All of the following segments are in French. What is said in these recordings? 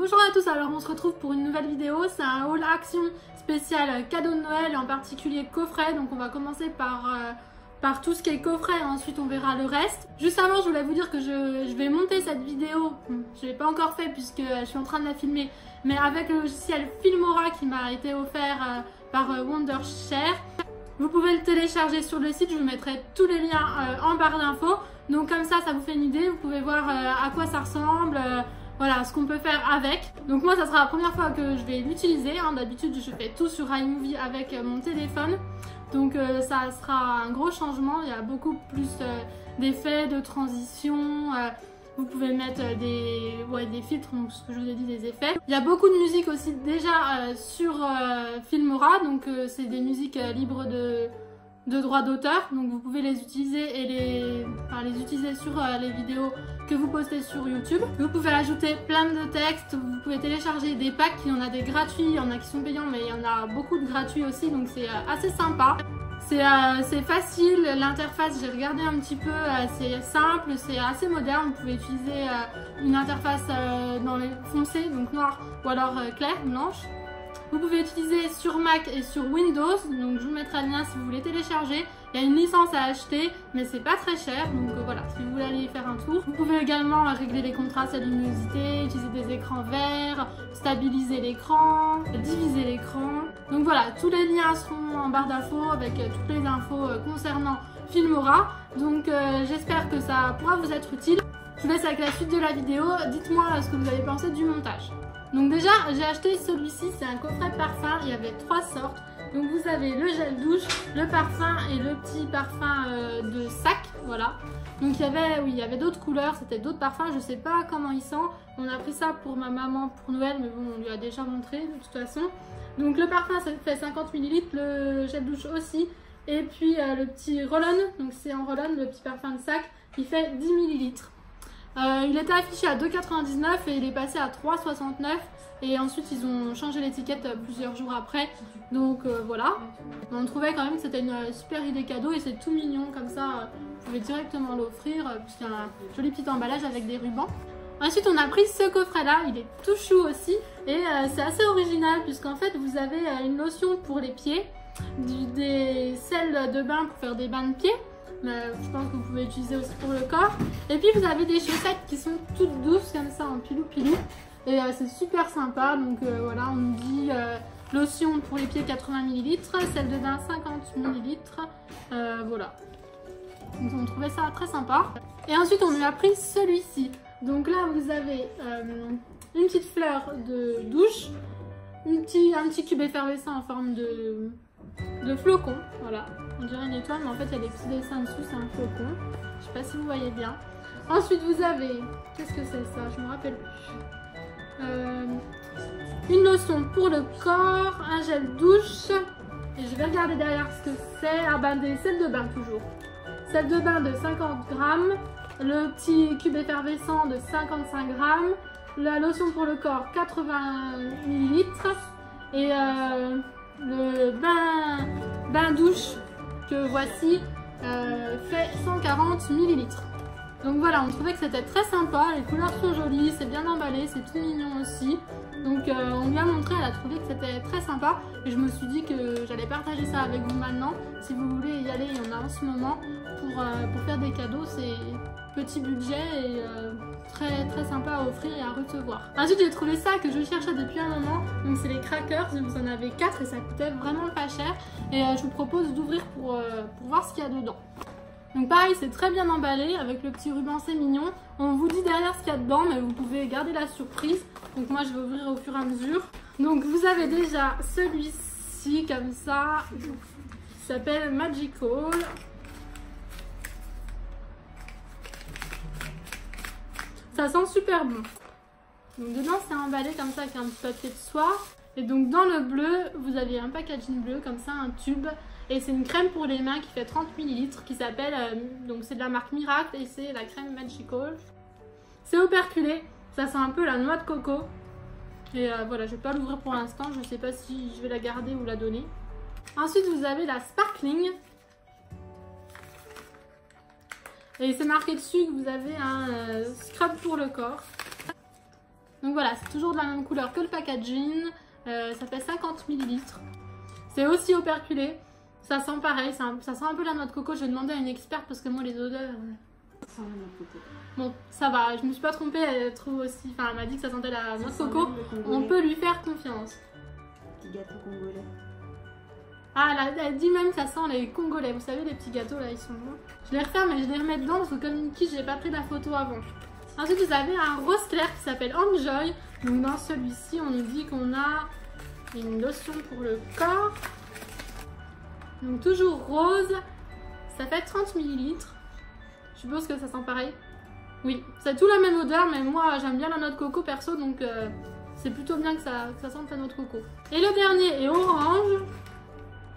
Bonjour à tous, alors on se retrouve pour une nouvelle vidéo, c'est un haul action spécial cadeau de Noël, en particulier coffret. Donc on va commencer par tout ce qui est coffret et ensuite on verra le reste. Juste avant, je voulais vous dire que je vais monter cette vidéo, je ne l'ai pas encore fait puisque je suis en train de la filmer, mais avec le logiciel Filmora qui m'a été offert par Wondershare. Vous pouvez le télécharger sur le site, je vous mettrai tous les liens en barre d'infos. Donc comme ça vous fait une idée, vous pouvez voir à quoi ça ressemble, voilà ce qu'on peut faire avec. Donc moi ça sera la première fois que je vais l'utiliser, hein. D'habitude je fais tout sur iMovie avec mon téléphone. Donc ça sera un gros changement, il y a beaucoup plus d'effets, de transitions. Vous pouvez mettre des filtres, donc ce que je vous ai dit, des effets. Il y a beaucoup de musique aussi déjà sur Filmora, donc c'est des musiques libres de droits d'auteur, donc vous pouvez les utiliser et les utiliser sur les vidéos que vous postez sur YouTube. Vous pouvez ajouter plein de textes, vous pouvez télécharger des packs, il y en a des gratuits, il y en a qui sont payants, mais il y en a beaucoup de gratuits aussi, donc c'est assez sympa. C'est facile, l'interface j'ai regardé un petit peu, c'est simple, c'est assez moderne. Vous pouvez utiliser une interface dans les foncés, donc noir ou alors clair, blanche. Vous pouvez utiliser sur Mac et sur Windows, donc je vous mettrai le lien si vous voulez télécharger. Il y a une licence à acheter, mais c'est pas très cher, donc voilà, si vous voulez aller y faire un tour. Vous pouvez également régler les contrastes, la luminosité, utiliser des écrans verts, stabiliser l'écran, diviser l'écran. Donc voilà, tous les liens seront en barre d'infos avec toutes les infos concernant Filmora. Donc j'espère que ça pourra vous être utile. Je vous laisse avec la suite de la vidéo. Dites-moi ce que vous avez pensé du montage. Donc déjà, j'ai acheté celui-ci, c'est un coffret parfum, il y avait 3 sortes. Donc vous avez le gel douche, le parfum et le petit parfum de sac, voilà. Donc il y avait d'autres couleurs, c'était d'autres parfums, je sais pas comment ils sentent. On a pris ça pour ma maman pour Noël, mais bon, on lui a déjà montré de toute façon. Donc le parfum, ça fait 50 ml, le gel douche aussi. Et puis le petit roll-on, donc c'est en roll-on, le petit parfum de sac, il fait 10 ml. Il était affiché à 2,99 et il est passé à 3,69 et ensuite ils ont changé l'étiquette plusieurs jours après, donc voilà. On trouvait quand même que c'était une super idée cadeau et c'est tout mignon comme ça, vous pouvez directement l'offrir puisqu'il y a un joli petit emballage avec des rubans. Ensuite on a pris ce coffret là, il est tout chou aussi et c'est assez original puisqu'en fait vous avez une lotion pour les pieds, des sels de bain pour faire des bains de pieds. Je pense que vous pouvez utiliser aussi pour le corps. Et puis vous avez des chaussettes qui sont toutes douces comme ça en pilou pilou. Et c'est super sympa. Donc voilà, on nous dit lotion pour les pieds 80 ml, celle de bain 50 ml. Voilà. Donc on trouvait ça très sympa. Et ensuite on lui a pris celui-ci. Donc là vous avez une petite fleur de douche, un petit cube effervescent en forme de flocon, voilà, on dirait une étoile mais en fait il y a des petits dessins dessus, c'est un flocon, je sais pas si vous voyez bien. Ensuite vous avez, qu'est-ce que c'est ça, je me rappelle plus, une lotion pour le corps, un gel douche, et je vais regarder derrière ce que c'est, ah ben des sels de bain toujours, sel de bain de 50 grammes, le petit cube effervescent de 55 grammes, la lotion pour le corps 80 ml et le bain douche que voici fait 140 ml. Donc voilà, on trouvait que c'était très sympa, les couleurs sont jolies, c'est bien emballé, c'est tout mignon aussi. Donc on lui a montré, elle a trouvé que c'était très sympa et je me suis dit que j'allais partager ça avec vous maintenant. Si vous voulez y aller, il y en a en ce moment pour faire des cadeaux, c'est petit budget et très très sympa à offrir et à recevoir. Ensuite j'ai trouvé ça que je cherchais depuis un moment, donc c'est les crackers, vous en avez 4 et ça coûtait vraiment pas cher et je vous propose d'ouvrir pour voir ce qu'il y a dedans. Donc pareil, c'est très bien emballé avec le petit ruban, c'est mignon. On vous dit derrière ce qu'il y a dedans mais vous pouvez garder la surprise, donc moi je vais ouvrir au fur et à mesure. Donc vous avez déjà celui-ci comme ça qui s'appelle Magical. Ça sent super bon. Donc dedans c'est emballé comme ça avec un petit papier de soie. Et donc dans le bleu, vous avez un packaging bleu comme ça, un tube. Et c'est une crème pour les mains qui fait 30 ml qui s'appelle, donc c'est de la marque Miracle et c'est la crème Magical. C'est operculé, ça sent un peu la noix de coco. Et voilà, je vais pas l'ouvrir pour l'instant, je sais pas si je vais la garder ou la donner. Ensuite vous avez la Sparkling. Et c'est marqué dessus que vous avez un scrub pour le corps. Donc voilà, c'est toujours de la même couleur que le packaging. Ça fait 50 ml. C'est aussi operculé. Ça sent pareil, ça sent un peu la noix de coco. Je vais demander à une experte parce que moi les odeurs... Bon, ça va, je me suis pas trompée, elle trouve aussi... Enfin, elle m'a dit que ça sentait la noix de coco. On peut lui faire confiance. Petit gâteau congolais. Ah, elle dit même que ça sent les congolais. Vous savez, les petits gâteaux là, ils sont bons. Je les referme et je les remets dedans parce que comme une quiche, j'ai pas pris la photo avant. Ensuite, vous avez un rose clair qui s'appelle Enjoy. Donc dans celui-ci, on nous dit qu'on a une lotion pour le corps. Donc toujours rose. Ça fait 30 ml. Je suppose que ça sent pareil. Oui, c'est tout la même odeur, mais moi j'aime bien la noix de coco perso, donc c'est plutôt bien que ça sente la noix de coco. Et le dernier est orange.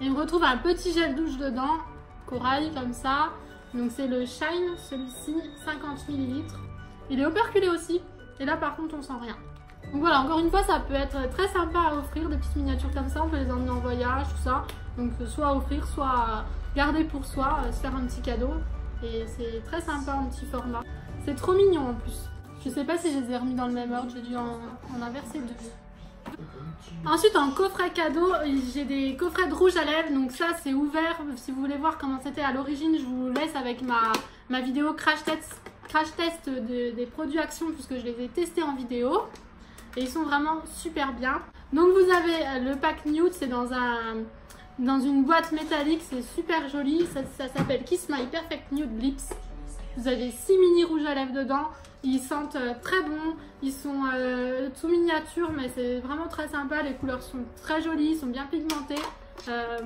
Et on retrouve un petit gel douche dedans, corail comme ça. Donc c'est le Shine, celui-ci, 50 ml. Il est operculé aussi. Et là par contre on sent rien. Donc voilà, encore une fois ça peut être très sympa à offrir, des petites miniatures comme ça. On peut les emmener en voyage, tout ça. Donc soit offrir, soit garder pour soi, se faire un petit cadeau. Et c'est très sympa en petit format. C'est trop mignon en plus. Je sais pas si je les ai remis dans le même ordre, j'ai dû en inverser deux. Ensuite en coffret cadeau, j'ai des coffrets de rouge à lèvres, donc ça c'est ouvert. Si vous voulez voir comment c'était à l'origine, je vous laisse avec ma vidéo crash test des produits Action puisque je les ai testés en vidéo. Et ils sont vraiment super bien. Donc vous avez le pack nude, c'est dans une boîte métallique, c'est super joli. Ça s'appelle Kiss My Perfect Nude Lips. Vous avez 6 mini rouges à lèvres dedans. Ils sentent très bon, ils sont tout miniatures mais c'est vraiment très sympa, les couleurs sont très jolies, ils sont bien pigmentées,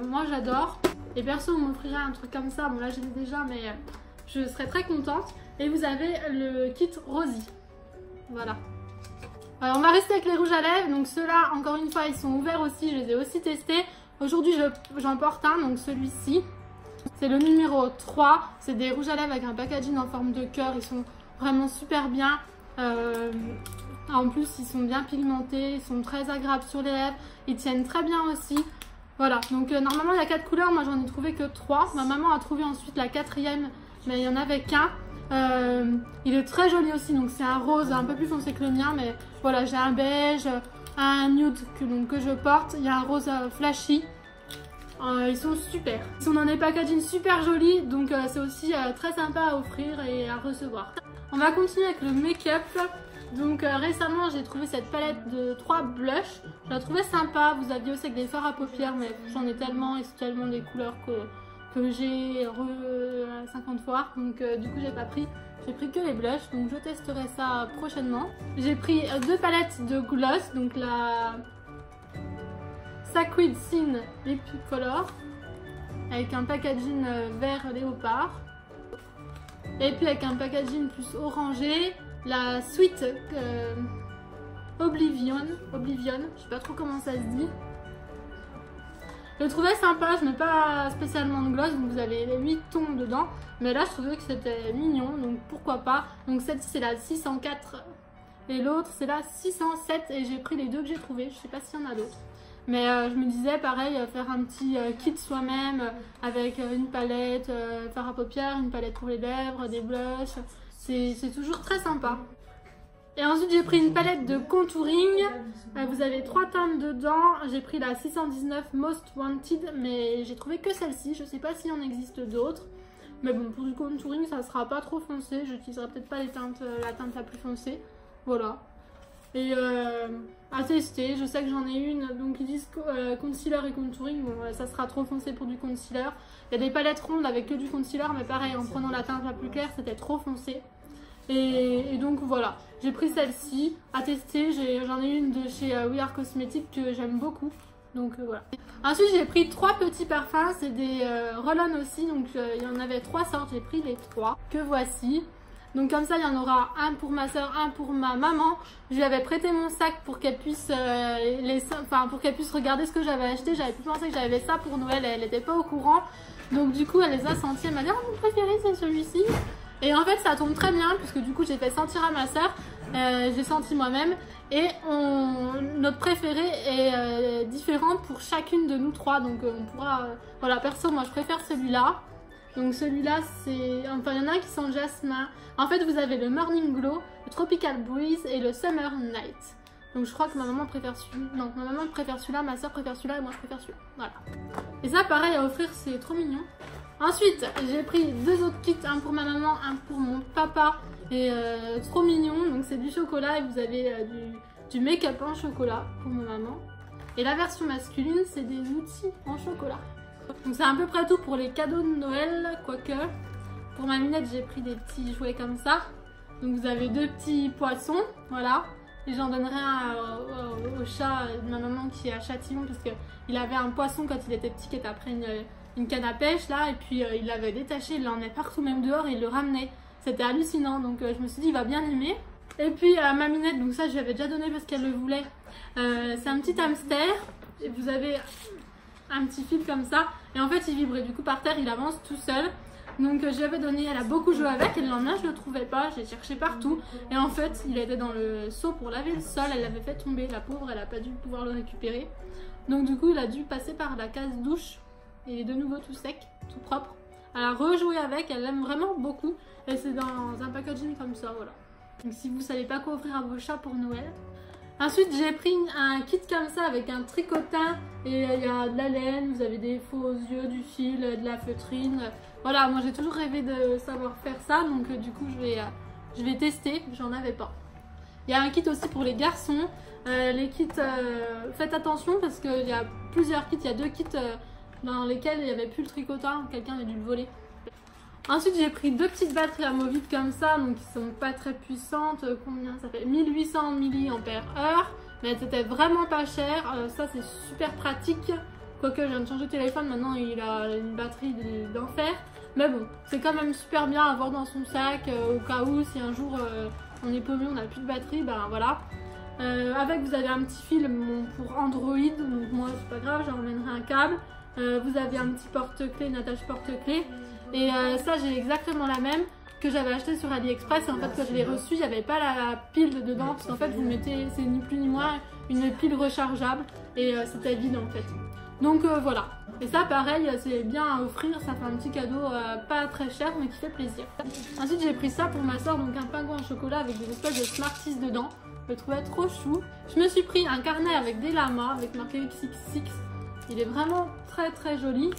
moi j'adore. Et perso on m'offrirait un truc comme ça, bon là je l'ai déjà mais je serais très contente. Et vous avez le kit Rosy, voilà. On va rester avec les rouges à lèvres, donc ceux-là encore une fois ils sont ouverts aussi, je les ai aussi testés. Aujourd'hui j'en porte un, donc celui-ci, c'est le numéro 3, c'est des rouges à lèvres avec un packaging en forme de cœur, ils sont vraiment super bien. En plus ils sont bien pigmentés, ils sont très agréables sur les lèvres, ils tiennent très bien aussi. Voilà, donc normalement il y a 4 couleurs, moi j'en ai trouvé que 3. Ma maman a trouvé ensuite la 4e, mais il n'y en avait qu'un. Il est très joli aussi, donc c'est un rose un peu plus foncé que le mien, mais voilà, j'ai un beige, un nude que je porte, il y a un rose flashy. Ils sont super. Ils sont dans des packaging super jolis, donc c'est aussi très sympa à offrir et à recevoir. On va continuer avec le make-up. Donc récemment j'ai trouvé cette palette de 3 blushs. Je la trouvais sympa. Vous aviez aussi avec des fards à paupières, mais j'en ai tellement et c'est tellement des couleurs que j'ai 50 fois. Donc du coup j'ai pas pris. J'ai pris que les blushs, donc je testerai ça prochainement. J'ai pris 2 palettes de gloss, donc la Sacred Sin Lip Color avec un packaging vert léopard. Et puis avec un packaging plus orangé, la Sweet Oblivion, je sais pas trop comment ça se dit. Je le trouvais sympa, je mets pas spécialement de gloss, donc vous avez les 8 tons dedans. Mais là je trouvais que c'était mignon, donc pourquoi pas. Donc celle-ci c'est la 604 et l'autre c'est la 607 et j'ai pris les deux que j'ai trouvés, je sais pas s'il y en a d'autres. Mais je me disais pareil, faire un petit kit soi-même avec une palette, fard à paupières, une palette pour les lèvres, des blushs. C'est toujours très sympa. Et ensuite j'ai pris une palette de contouring. Vous avez 3 teintes dedans. J'ai pris la 619 Most Wanted, mais j'ai trouvé que celle-ci. Je sais pas s'il en existe d'autres. Mais bon, pour du contouring ça sera pas trop foncé. J'utiliserai peut-être pas la teinte la plus foncée. Voilà. Et à tester, je sais que j'en ai une, donc ils disent concealer et contouring, bon ça sera trop foncé pour du concealer. Il y a des palettes rondes avec que du concealer, mais pareil, en prenant la teinte la plus claire, c'était trop foncé. Et donc voilà, j'ai pris celle-ci à tester, j'en ai une de chez We Are Cosmetics que j'aime beaucoup, donc voilà. Ensuite j'ai pris 3 petits parfums, c'est des roll-on aussi, donc il y en avait 3 sortes, j'ai pris les 3, que voici. Donc comme ça il y en aura un pour ma soeur, un pour ma maman. Je lui avais prêté mon sac pour qu'elle puisse regarder ce que j'avais acheté. J'avais pu penser que j'avais ça pour Noël, elle n'était pas au courant. Donc du coup elle les a sentis, elle m'a dit mon préféré c'est celui-ci. Et en fait ça tombe très bien puisque du coup j'ai fait sentir à ma soeur, j'ai senti moi-même. Et notre préféré est différent pour chacune de nous 3. Donc on pourra, voilà, perso moi je préfère celui-là. Donc celui-là, c'est... Enfin, il y en a un qui sent le jasmin. En fait, vous avez le Morning Glow, le Tropical Breeze et le Summer Night. Donc je crois que ma maman préfère celui-là. Non, ma maman préfère celui-là, ma soeur préfère celui-là et moi je préfère celui-là. Voilà. Et ça, pareil, à offrir, c'est trop mignon. Ensuite, j'ai pris 2 autres kits, un pour ma maman, un pour mon papa. Et trop mignon, donc c'est du chocolat et vous avez du make-up en chocolat pour ma maman. Et la version masculine, c'est des outils en chocolat. Donc c'est à peu près tout pour les cadeaux de Noël, quoique. Pour ma minette, j'ai pris des petits jouets comme ça. Donc vous avez 2 petits poissons, voilà. Et j'en donnerai un au chat de ma maman qui est à Châtillon parce qu'il avait un poisson quand il était petit qui était après une canne à pêche là. Et puis il l'avait détaché, il l'emmenait partout même dehors et il le ramenait. C'était hallucinant, donc je me suis dit il va bien aimer. Et puis ma minette, donc ça je lui avais déjà donné parce qu'elle le voulait. C'est un petit hamster et vous avez un petit fil comme ça. Et en fait il vibre et du coup par terre il avance tout seul. Donc je lui avais donné, elle a beaucoup joué avec et le lendemain je le trouvais pas, j'ai cherché partout. Et en fait il était dans le seau pour laver le sol, elle l'avait fait tomber, la pauvre, elle a pas dû pouvoir le récupérer. Donc du coup il a dû passer par la case douche et il est de nouveau tout sec, tout propre. Elle a rejoué avec, elle l'aime vraiment beaucoup et c'est dans un packaging comme ça, voilà. Donc si vous savez pas quoi offrir à vos chats pour Noël. Ensuite j'ai pris un kit comme ça avec un tricotin et il y a de la laine, vous avez des faux yeux, du fil, de la feutrine. Voilà, moi j'ai toujours rêvé de savoir faire ça, donc du coup je vais tester, j'en avais pas. Il y a un kit aussi pour les garçons. Les kits, faites attention parce qu'il y a plusieurs kits, il y a 2 kits dans lesquels il n'y avait plus le tricotin, quelqu'un a dû le voler. Ensuite j'ai pris 2 petites batteries amovibles comme ça, donc qui sont pas très puissantes. Combien ça fait? 1800 mAh, mais c'était vraiment pas cher. Ça c'est super pratique. Quoique je viens de changer de téléphone, maintenant il a une batterie d'enfer. Mais bon, c'est quand même super bien à avoir dans son sac au cas où si un jour on est paumé, on n'a plus de batterie, ben voilà. Avec vous avez un petit fil pour Android, donc moi c'est pas grave, j'emmènerai un câble. Vous avez un petit porte-clés, une attache porte-clés. Et ça j'ai exactement la même que j'avais acheté sur AliExpress et en fait quand je l'ai reçue il n'y avait pas la pile dedans parce qu'en fait vous mettez, c'est ni plus ni moins une pile rechargeable et c'était vide en fait. Donc voilà. Et ça pareil c'est bien à offrir, ça fait un petit cadeau pas très cher mais qui fait plaisir. Ensuite j'ai pris ça pour ma soeur, donc un pingouin au chocolat avec des espèces de Smarties dedans. Je le trouvais trop chou. Je me suis pris un carnet avec des lamas avec marqué XXX. Il est vraiment très très joli.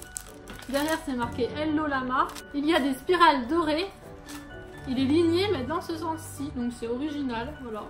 Derrière c'est marqué Hello Lama. Il y a des spirales dorées. Il est ligné mais dans ce sens-ci, donc c'est original, voilà.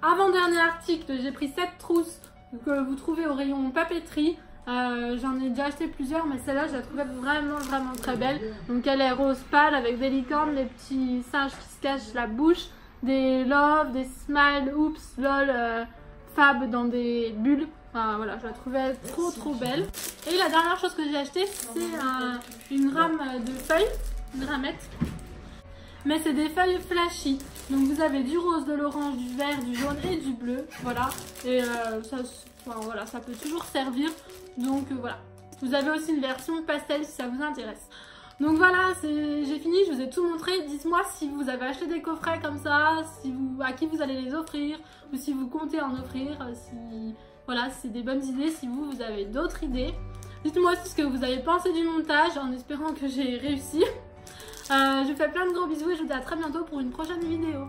Avant-dernier article, j'ai pris cette trousse que vous trouvez au rayon papeterie. J'en ai déjà acheté plusieurs, mais celle-là je la trouvais vraiment très belle. Donc elle est rose pâle avec des licornes, des petits singes qui se cachent la bouche, des love, des smile, oops, lol, fab dans des bulles. Enfin, voilà, je la trouvais trop belle. Et la dernière chose que j'ai acheté, c'est une rame de feuilles, une ramette. Mais c'est des feuilles flashy. Donc vous avez du rose, de l'orange, du vert, du jaune et du bleu. Voilà. Et voilà, ça peut toujours servir. Donc voilà. Vous avez aussi une version pastel si ça vous intéresse. Donc voilà, j'ai fini, je vous ai tout montré. Dites-moi si vous avez acheté des coffrets comme ça, à qui vous allez les offrir, ou si vous comptez en offrir, voilà, c'est des bonnes idées, si vous avez d'autres idées. Dites-moi aussi ce que vous avez pensé du montage, en espérant que j'ai réussi. Je vous fais plein de gros bisous et je vous dis à très bientôt pour une prochaine vidéo.